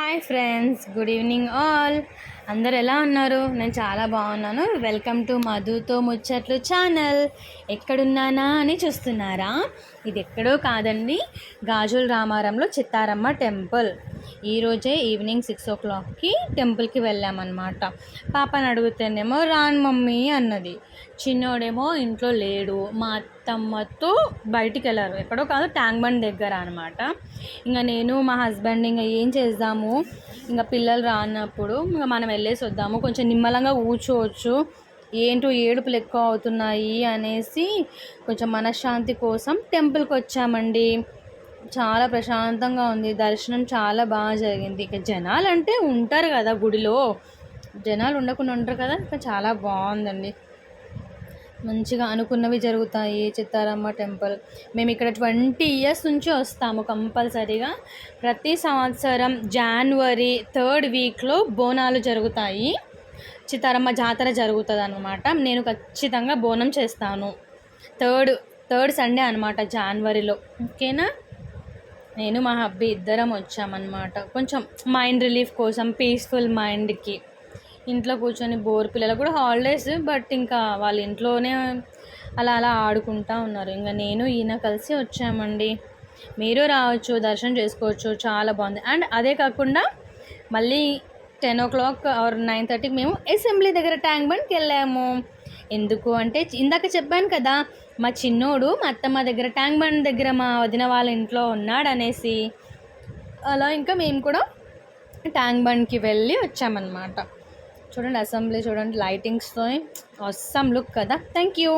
Hi friends, good evening all. అందరు ఎలా ఉన్నారు? నేను చాలా బాగున్నాను. వెల్కమ్ టు మధుతో ముచ్చట్లు ఛానల్. ఎక్కడున్నానా అని చూస్తున్నారా? ఇది ఎక్కడో కాదండి, గాజుల రామారంలో చిత్తారమ్మ టెంపుల్. ఈరోజే ఈవినింగ్ 6 o'clockకి టెంపుల్కి వెళ్ళామన్నమాట. పాపని అడిగితేనేమో రాను మమ్మీ అన్నది. చిన్నోడేమో ఇంట్లో లేడు, మా అత్తమ్మతో బయటికి వెళ్ళారు, ఎక్కడో కాదు ట్యాంక్ బండ్ దగ్గర అనమాట. ఇంకా నేను మా హస్బెండ్ ఇంకా ఏం చేద్దాము, ఇంకా పిల్లలు రానప్పుడు ఇంకా మనం వెళ్ళేసి వద్దాము, కొంచెం నిమ్మలంగా కూర్చోవచ్చు, ఏంటో ఏడుపులు ఎక్కువ అవుతున్నాయి అనేసి కొంచెం మనశ్శాంతి కోసం టెంపుల్కి వచ్చామండి. చాలా ప్రశాంతంగా ఉంది, దర్శనం చాలా బాగా జరిగింది. ఇక జనాలు అంటే ఉంటారు కదా, గుడిలో జనాలు ఉండకుండా ఉంటారు కదా, ఇక చాలా బాగుందండి. మంచిగా అనుకున్నవి జరుగుతాయి చిత్తారమ్మ టెంపుల్. మేము ఇక్కడ 20 years నుంచి వస్తాము కంపల్సరీగా. ప్రతి సంవత్సరం January 3rd వీక్లో బోనాలు జరుగుతాయి, చిత్తారమ్మ జాతర జరుగుతుంది అనమాట. నేను ఖచ్చితంగా బోనం చేస్తాను. థర్డ్ సండే అనమాట జనవరిలో. ఓకేనా? నేను మా హబ్బీ ఇద్దరం వచ్చామన్నమాట, కొంచెం మైండ్ రిలీఫ్ కోసం, పీస్ఫుల్ మైండ్కి. ఇంట్లో కూర్చొని బోర్, పిల్లలు కూడా హాలిడేస్, బట్ ఇంకా వాళ్ళ ఇంట్లోనే అలా అలా ఆడుకుంటూ ఉన్నారు. ఇంకా నేను ఈయన కలిసి వచ్చామండి. మీరు రావచ్చు, దర్శనం చేసుకోవచ్చు, చాలా బాగుంది. అండ్ అదే కాకుండా మళ్ళీ 10 o'clock or 9:30కి మేము అసెంబ్లీ దగ్గర ట్యాంక్ బండ్కి వెళ్ళాము. ఎందుకు అంటే ఇందాక చెప్పాను కదా, మా చిన్నోడు మా అత్తమ్మ దగ్గర ట్యాంక్ బండ్ దగ్గర మా వదిన వాళ్ళ ఇంట్లో ఉన్నాడు అనేసి, అలా ఇంకా మేము కూడా ట్యాంక్ బండ్కి వెళ్ళి వచ్చామన్నమాట. చూడండి అసెంబ్లీ, చూడండి లైటింగ్స్తో, అవసరం లుక్ కదా. Thank you.